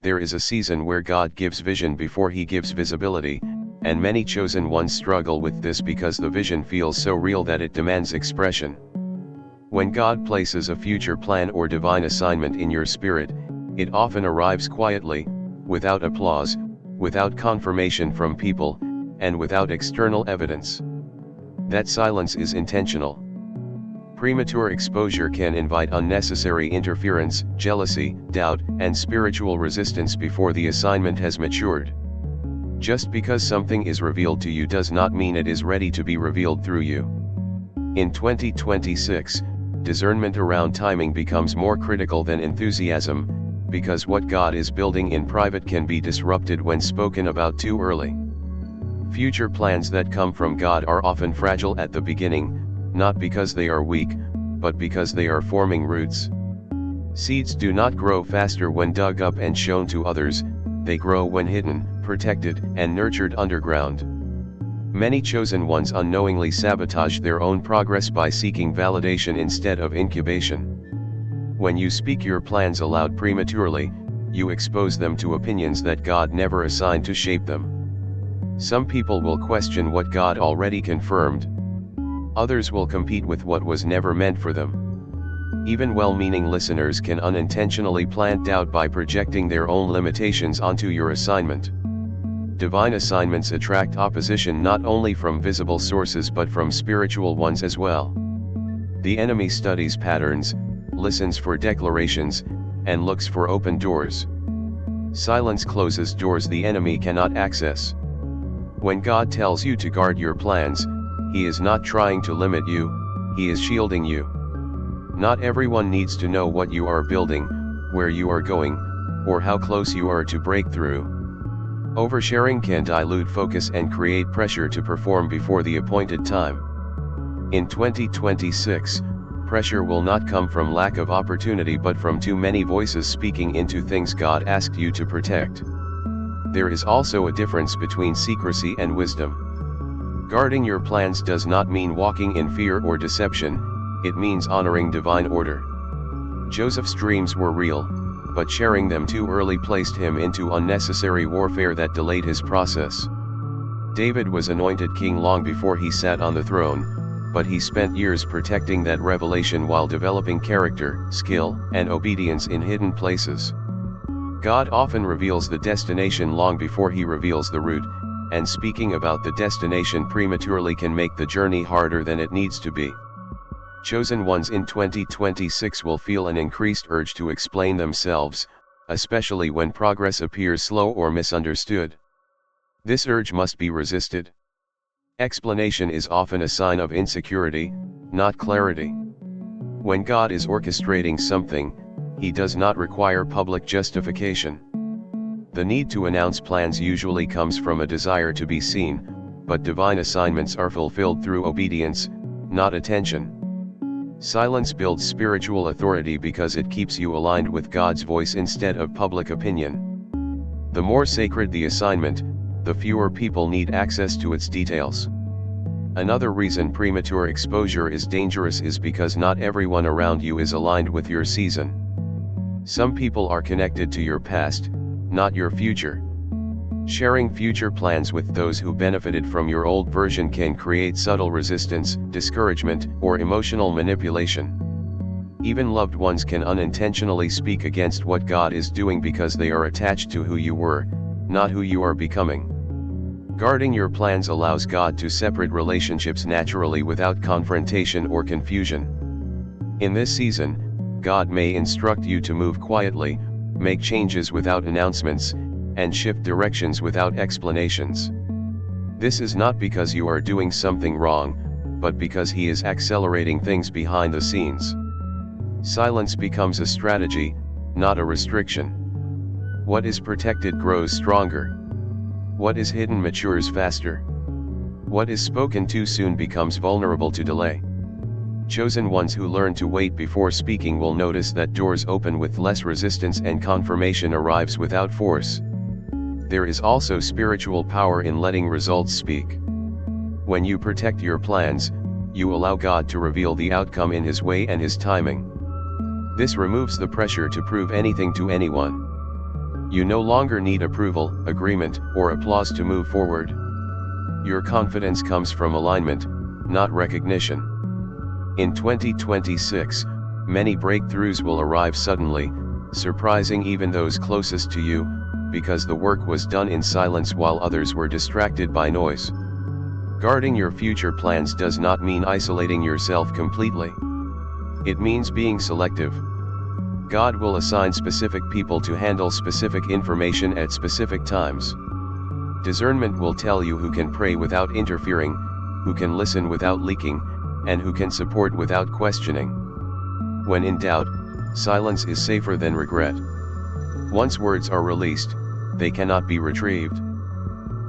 There is a season where God gives vision before he gives visibility, and many chosen ones struggle with this because the vision feels so real that it demands expression. When God places a future plan or divine assignment in your spirit, it often arrives quietly, without applause, without confirmation from people, and without external evidence. That silence is intentional. Premature exposure can invite unnecessary interference, jealousy, doubt, and spiritual resistance before the assignment has matured. Just because something is revealed to you does not mean it is ready to be revealed through you. In 2026, discernment around timing becomes more critical than enthusiasm, because what God is building in private can be disrupted when spoken about too early. Future plans that come from God are often fragile at the beginning, not because they are weak, but because they are forming roots. Seeds do not grow faster when dug up and shown to others, they grow when hidden, protected, and nurtured underground. Many chosen ones unknowingly sabotage their own progress by seeking validation instead of incubation. When you speak your plans aloud prematurely, you expose them to opinions that God never assigned to shape them. Some people will question what God already confirmed. Others will compete with what was never meant for them. Even well-meaning listeners can unintentionally plant doubt by projecting their own limitations onto your assignment. Divine assignments attract opposition not only from visible sources but from spiritual ones as well. The enemy studies patterns, listens for declarations, and looks for open doors. Silence closes doors the enemy cannot access. When God tells you to guard your plans, he is not trying to limit you, he is shielding you. Not everyone needs to know what you are building, where you are going, or how close you are to breakthrough. Oversharing can dilute focus and create pressure to perform before the appointed time. In 2026, pressure will not come from lack of opportunity but from too many voices speaking into things God asked you to protect. There is also a difference between secrecy and wisdom. Guarding your plans does not mean walking in fear or deception, it means honoring divine order. Joseph's dreams were real, but sharing them too early placed him into unnecessary warfare that delayed his process. David was anointed king long before he sat on the throne, but he spent years protecting that revelation while developing character, skill, and obedience in hidden places. God often reveals the destination long before he reveals the route, and speaking about the destination prematurely can make the journey harder than it needs to be. Chosen ones in 2026 will feel an increased urge to explain themselves, especially when progress appears slow or misunderstood. This urge must be resisted. Explanation is often a sign of insecurity, not clarity. When God is orchestrating something, he does not require public justification. The need to announce plans usually comes from a desire to be seen, but divine assignments are fulfilled through obedience, not attention. Silence builds spiritual authority because it keeps you aligned with God's voice instead of public opinion. The more sacred the assignment, the fewer people need access to its details. Another reason premature exposure is dangerous is because not everyone around you is aligned with your season. Some people are connected to your past, not your future. Sharing future plans with those who benefited from your old version can create subtle resistance, discouragement, or emotional manipulation. Even loved ones can unintentionally speak against what God is doing because they are attached to who you were, not who you are becoming. Guarding your plans allows God to separate relationships naturally without confrontation or confusion. In this season, God may instruct you to move quietly, make changes without announcements, and shift directions without explanations. This is not because you are doing something wrong, but because He is accelerating things behind the scenes. Silence becomes a strategy, not a restriction. What is protected grows stronger. What is hidden matures faster. What is spoken too soon becomes vulnerable to delay. Chosen ones who learn to wait before speaking will notice that doors open with less resistance and confirmation arrives without force. There is also spiritual power in letting results speak. When you protect your plans, you allow God to reveal the outcome in His way and His timing. This removes the pressure to prove anything to anyone. You no longer need approval, agreement, or applause to move forward. Your confidence comes from alignment, not recognition. In 2026, many breakthroughs will arrive suddenly, surprising even those closest to you, because the work was done in silence while others were distracted by noise. Guarding your future plans does not mean isolating yourself completely. It means being selective. God will assign specific people to handle specific information at specific times. Discernment will tell you who can pray without interfering, who can listen without leaking, and who can support without questioning. When in doubt, silence is safer than regret. Once words are released, they cannot be retrieved.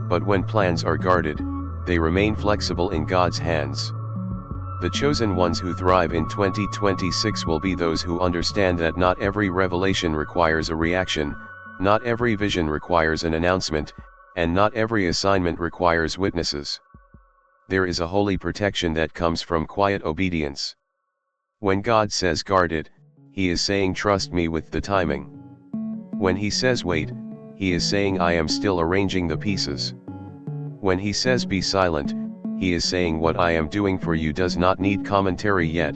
But when plans are guarded, they remain flexible in God's hands. The chosen ones who thrive in 2026 will be those who understand that not every revelation requires a reaction, not every vision requires an announcement, and not every assignment requires witnesses. There is a holy protection that comes from quiet obedience. When God says guard it, He is saying trust me with the timing. When He says wait, He is saying I am still arranging the pieces. When He says be silent, He is saying what I am doing for you does not need commentary yet,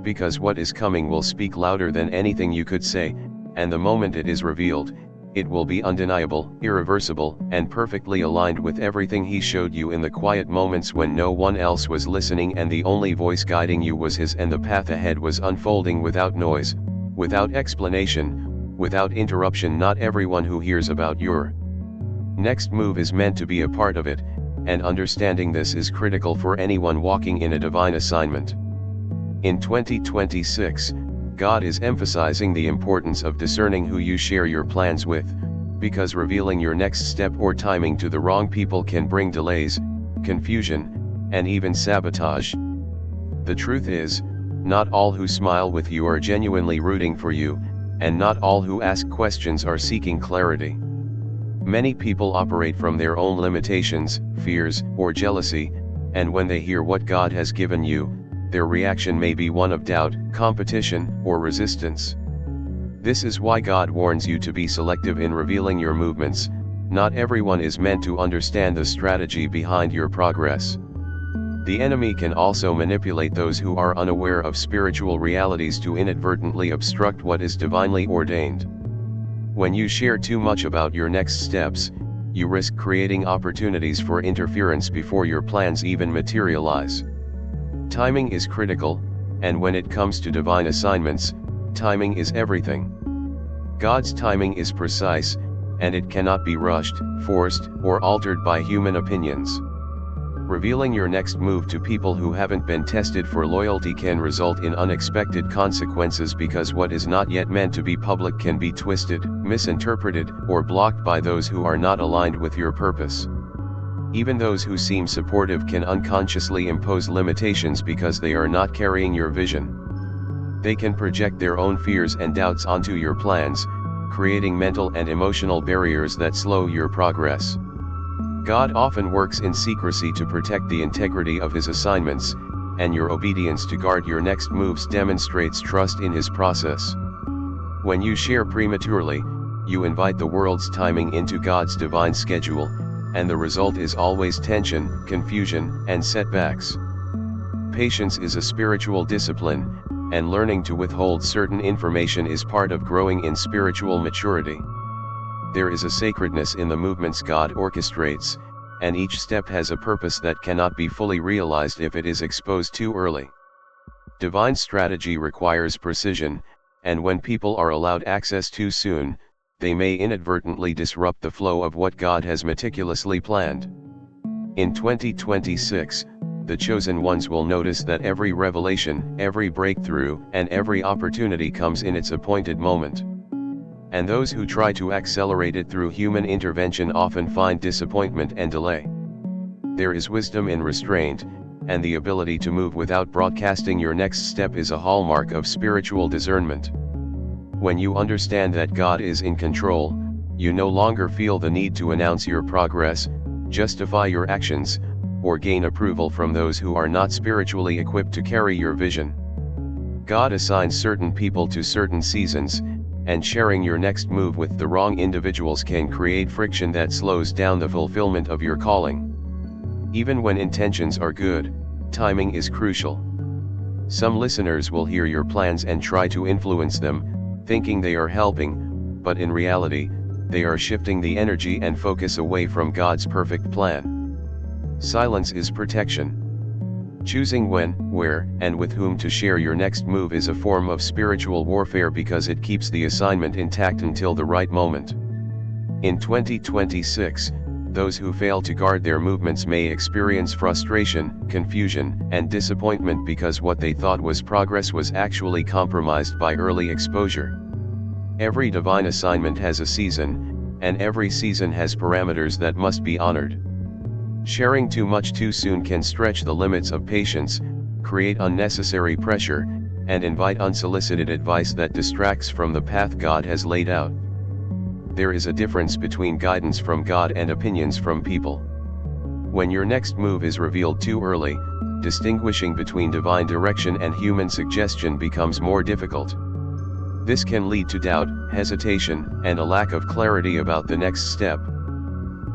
because what is coming will speak louder than anything you could say, and the moment it is revealed, it will be undeniable, irreversible, and perfectly aligned with everything He showed you in the quiet moments when no one else was listening and the only voice guiding you was His, and the path ahead was unfolding without noise, without explanation, without interruption. Not everyone who hears about your next move is meant to be a part of it, and understanding this is critical for anyone walking in a divine assignment. In 2026, God is emphasizing the importance of discerning who you share your plans with, because revealing your next step or timing to the wrong people can bring delays, confusion, and even sabotage. The truth is, not all who smile with you are genuinely rooting for you, and not all who ask questions are seeking clarity. Many people operate from their own limitations, fears, or jealousy, and when they hear what God has given you, their reaction may be one of doubt, competition, or resistance. This is why God warns you to be selective in revealing your movements. Not everyone is meant to understand the strategy behind your progress. The enemy can also manipulate those who are unaware of spiritual realities to inadvertently obstruct what is divinely ordained. When you share too much about your next steps, you risk creating opportunities for interference before your plans even materialize. Timing is critical, and when it comes to divine assignments, timing is everything. God's timing is precise, and it cannot be rushed, forced, or altered by human opinions. Revealing your next move to people who haven't been tested for loyalty can result in unexpected consequences, because what is not yet meant to be public can be twisted, misinterpreted, or blocked by those who are not aligned with your purpose. Even those who seem supportive can unconsciously impose limitations because they are not carrying your vision. They can project their own fears and doubts onto your plans, creating mental and emotional barriers that slow your progress. God often works in secrecy to protect the integrity of His assignments, and your obedience to guard your next moves demonstrates trust in His process. When you share prematurely, you invite the world's timing into God's divine schedule, and the result is always tension, confusion, and setbacks. Patience is a spiritual discipline, and learning to withhold certain information is part of growing in spiritual maturity. There is a sacredness in the movements God orchestrates, and each step has a purpose that cannot be fully realized if it is exposed too early. Divine strategy requires precision, and when people are allowed access too soon, they may inadvertently disrupt the flow of what God has meticulously planned. In 2026, the chosen ones will notice that every revelation, every breakthrough, and every opportunity comes in its appointed moment. And those who try to accelerate it through human intervention often find disappointment and delay. There is wisdom in restraint, and the ability to move without broadcasting your next step is a hallmark of spiritual discernment. When you understand that God is in control, you no longer feel the need to announce your progress, justify your actions, or gain approval from those who are not spiritually equipped to carry your vision. God assigns certain people to certain seasons, and sharing your next move with the wrong individuals can create friction that slows down the fulfillment of your calling. Even when intentions are good, timing is crucial. Some listeners will hear your plans and try to influence them, thinking they are helping, but in reality, they are shifting the energy and focus away from God's perfect plan. Silence is protection. Choosing when, where, and with whom to share your next move is a form of spiritual warfare because it keeps the assignment intact until the right moment. In 2026, those who fail to guard their movements may experience frustration, confusion, and disappointment because what they thought was progress was actually compromised by early exposure. Every divine assignment has a season, and every season has parameters that must be honored. Sharing too much too soon can stretch the limits of patience, create unnecessary pressure, and invite unsolicited advice that distracts from the path God has laid out. There is a difference between guidance from God and opinions from people. When your next move is revealed too early, distinguishing between divine direction and human suggestion becomes more difficult. This can lead to doubt, hesitation, and a lack of clarity about the next step.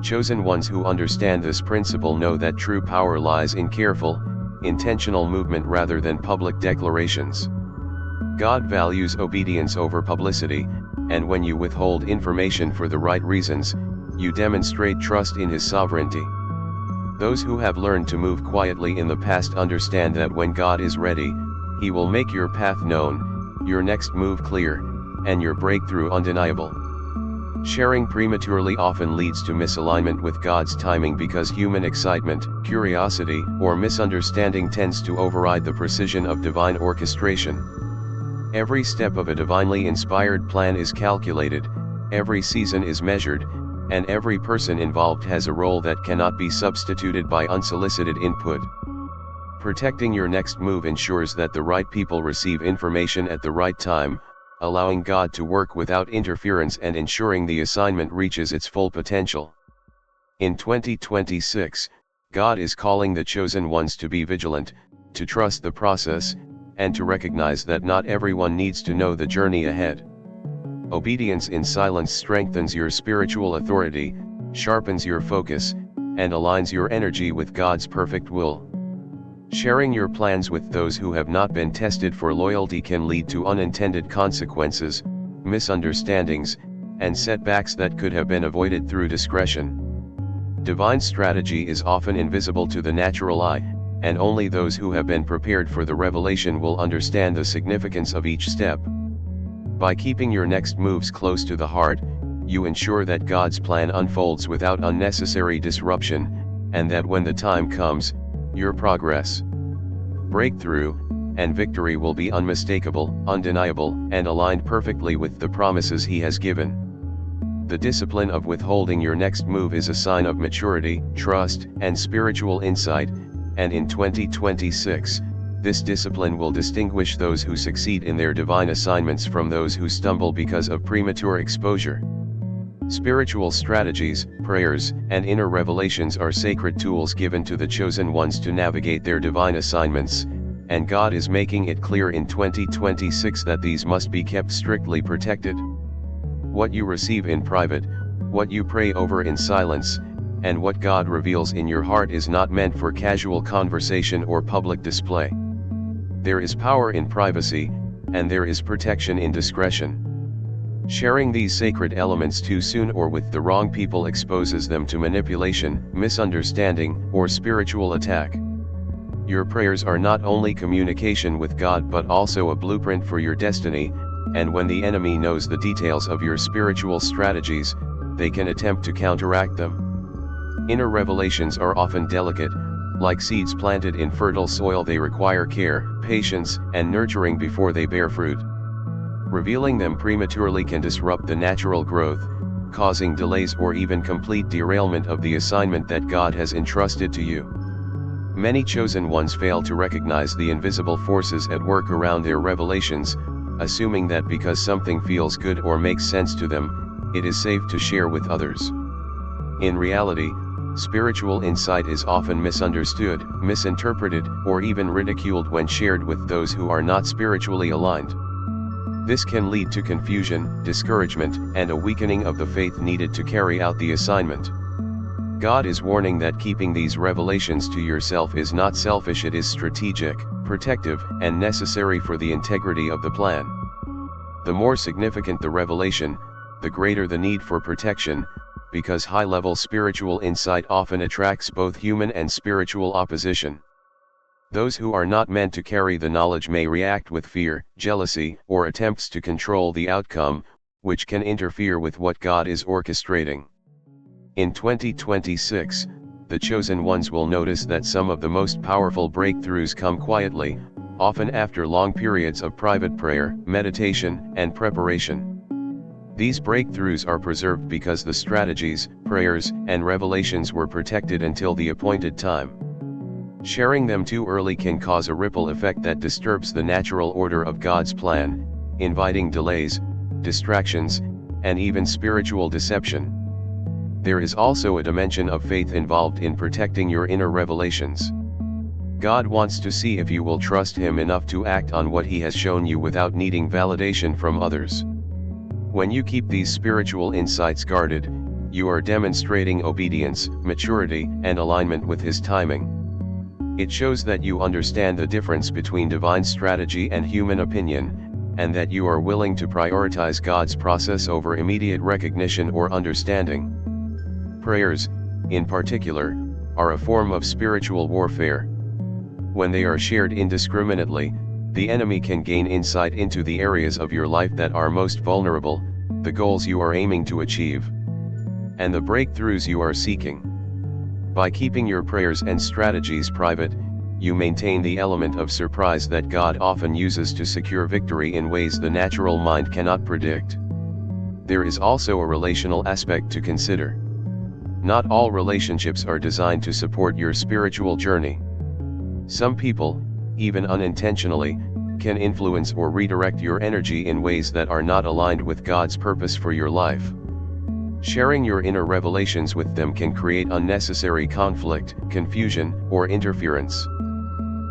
Chosen ones who understand this principle know that true power lies in careful, intentional movement rather than public declarations. God values obedience over publicity, and when you withhold information for the right reasons, you demonstrate trust in His sovereignty. Those who have learned to move quietly in the past understand that when God is ready, He will make your path known, your next move clear, and your breakthrough undeniable. Sharing prematurely often leads to misalignment with God's timing because human excitement, curiosity, or misunderstanding tends to override the precision of divine orchestration. Every step of a divinely inspired plan is calculated, every season is measured, and every person involved has a role that cannot be substituted by unsolicited input. Protecting your next move ensures that the right people receive information at the right time, allowing God to work without interference and ensuring the assignment reaches its full potential. In 2026, God is calling the chosen ones to be vigilant, to trust the process, and to recognize that not everyone needs to know the journey ahead. Obedience in silence strengthens your spiritual authority, sharpens your focus, and aligns your energy with God's perfect will. Sharing your plans with those who have not been tested for loyalty can lead to unintended consequences, misunderstandings, and setbacks that could have been avoided through discretion. Divine strategy is often invisible to the natural eye, and only those who have been prepared for the revelation will understand the significance of each step. By keeping your next moves close to the heart, you ensure that God's plan unfolds without unnecessary disruption, and that when the time comes, your progress, breakthrough, and victory will be unmistakable, undeniable, and aligned perfectly with the promises He has given. The discipline of withholding your next move is a sign of maturity, trust, and spiritual insight, and in 2026, this discipline will distinguish those who succeed in their divine assignments from those who stumble because of premature exposure. Spiritual strategies, prayers, and inner revelations are sacred tools given to the chosen ones to navigate their divine assignments, and God is making it clear in 2026 that these must be kept strictly protected. What you receive in private, what you pray over in silence, and what God reveals in your heart is not meant for casual conversation or public display. There is power in privacy, and there is protection in discretion. Sharing these sacred elements too soon or with the wrong people exposes them to manipulation, misunderstanding, or spiritual attack. Your prayers are not only communication with God but also a blueprint for your destiny, and when the enemy knows the details of your spiritual strategies, they can attempt to counteract them. Inner revelations are often delicate, like seeds planted in fertile soil. They require care, patience, and nurturing before they bear fruit. Revealing them prematurely can disrupt the natural growth, causing delays or even complete derailment of the assignment that God has entrusted to you. Many chosen ones fail to recognize the invisible forces at work around their revelations, assuming that because something feels good or makes sense to them, it is safe to share with others. In reality, spiritual insight is often misunderstood, misinterpreted, or even ridiculed when shared with those who are not spiritually aligned. This can lead to confusion, discouragement, and a weakening of the faith needed to carry out the assignment. God is warning that keeping these revelations to yourself is not selfish, it is strategic, protective, and necessary for the integrity of the plan. The more significant the revelation, the greater the need for protection, because high-level spiritual insight often attracts both human and spiritual opposition. Those who are not meant to carry the knowledge may react with fear, jealousy, or attempts to control the outcome, which can interfere with what God is orchestrating. In 2026, the chosen ones will notice that some of the most powerful breakthroughs come quietly, often after long periods of private prayer, meditation, and preparation. These breakthroughs are preserved because the strategies, prayers, and revelations were protected until the appointed time. Sharing them too early can cause a ripple effect that disturbs the natural order of God's plan, inviting delays, distractions, and even spiritual deception. There is also a dimension of faith involved in protecting your inner revelations. God wants to see if you will trust Him enough to act on what He has shown you without needing validation from others. When you keep these spiritual insights guarded, you are demonstrating obedience, maturity, and alignment with His timing. It shows that you understand the difference between divine strategy and human opinion, and that you are willing to prioritize God's process over immediate recognition or understanding. Prayers, in particular, are a form of spiritual warfare. When they are shared indiscriminately, the enemy can gain insight into the areas of your life that are most vulnerable, the goals you are aiming to achieve, and the breakthroughs you are seeking. By keeping your prayers and strategies private, you maintain the element of surprise that God often uses to secure victory in ways the natural mind cannot predict. There is also a relational aspect to consider. Not all relationships are designed to support your spiritual journey. Some people, even unintentionally, can influence or redirect your energy in ways that are not aligned with God's purpose for your life. Sharing your inner revelations with them can create unnecessary conflict, confusion, or interference.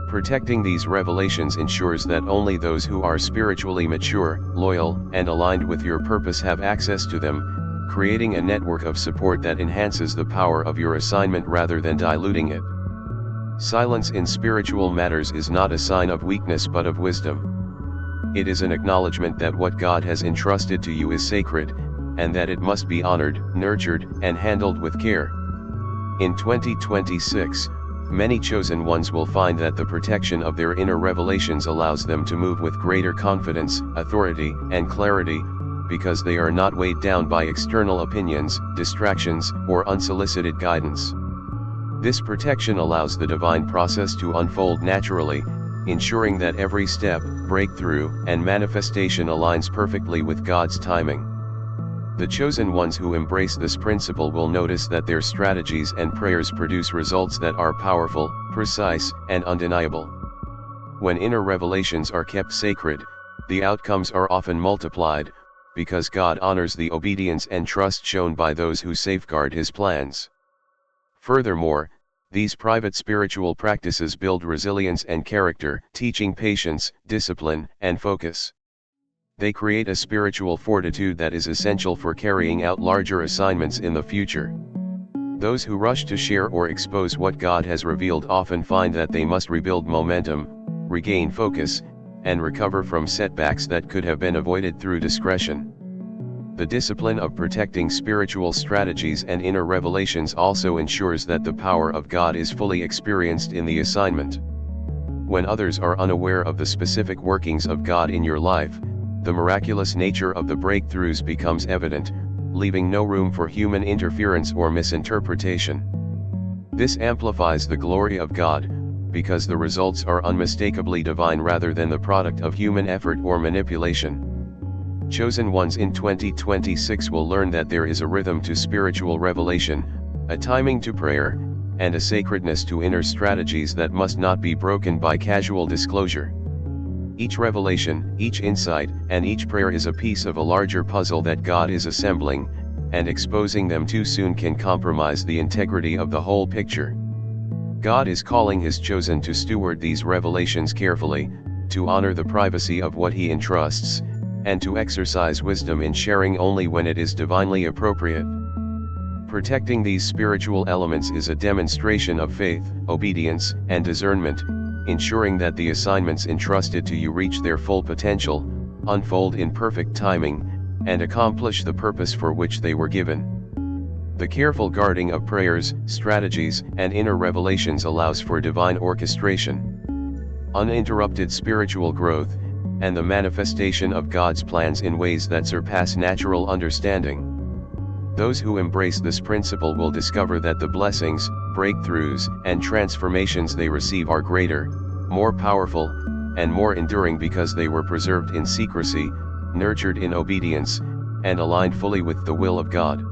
Protecting these revelations ensures that only those who are spiritually mature, loyal, and aligned with your purpose have access to them, creating a network of support that enhances the power of your assignment rather than diluting it. Silence in spiritual matters is not a sign of weakness but of wisdom. It is an acknowledgement that what God has entrusted to you is sacred, and that it must be honored, nurtured, and handled with care. In 2026, many chosen ones will find that the protection of their inner revelations allows them to move with greater confidence, authority, and clarity, because they are not weighed down by external opinions, distractions, or unsolicited guidance. This protection allows the divine process to unfold naturally, ensuring that every step, breakthrough, and manifestation aligns perfectly with God's timing. The chosen ones who embrace this principle will notice that their strategies and prayers produce results that are powerful, precise, and undeniable. When inner revelations are kept sacred, the outcomes are often multiplied, because God honors the obedience and trust shown by those who safeguard His plans. Furthermore, these private spiritual practices build resilience and character, teaching patience, discipline, and focus. They create a spiritual fortitude that is essential for carrying out larger assignments in the future. Those who rush to share or expose what God has revealed often find that they must rebuild momentum, regain focus, and recover from setbacks that could have been avoided through discretion. The discipline of protecting spiritual strategies and inner revelations also ensures that the power of God is fully experienced in the assignment. When others are unaware of the specific workings of God in your life, the miraculous nature of the breakthroughs becomes evident, leaving no room for human interference or misinterpretation. This amplifies the glory of God, because the results are unmistakably divine rather than the product of human effort or manipulation. Chosen ones in 2026 will learn that there is a rhythm to spiritual revelation, a timing to prayer, and a sacredness to inner strategies that must not be broken by casual disclosure. Each revelation, each insight, and each prayer is a piece of a larger puzzle that God is assembling, and exposing them too soon can compromise the integrity of the whole picture. God is calling His chosen to steward these revelations carefully, to honor the privacy of what He entrusts, and to exercise wisdom in sharing only when it is divinely appropriate. Protecting these spiritual elements is a demonstration of faith, obedience, and discernment, ensuring that the assignments entrusted to you reach their full potential, unfold in perfect timing, and accomplish the purpose for which they were given. The careful guarding of prayers, strategies, and inner revelations allows for divine orchestration, uninterrupted spiritual growth, and the manifestation of God's plans in ways that surpass natural understanding. Those who embrace this principle will discover that the blessings, breakthroughs, and transformations they receive are greater, more powerful, and more enduring because they were preserved in secrecy, nurtured in obedience, and aligned fully with the will of God.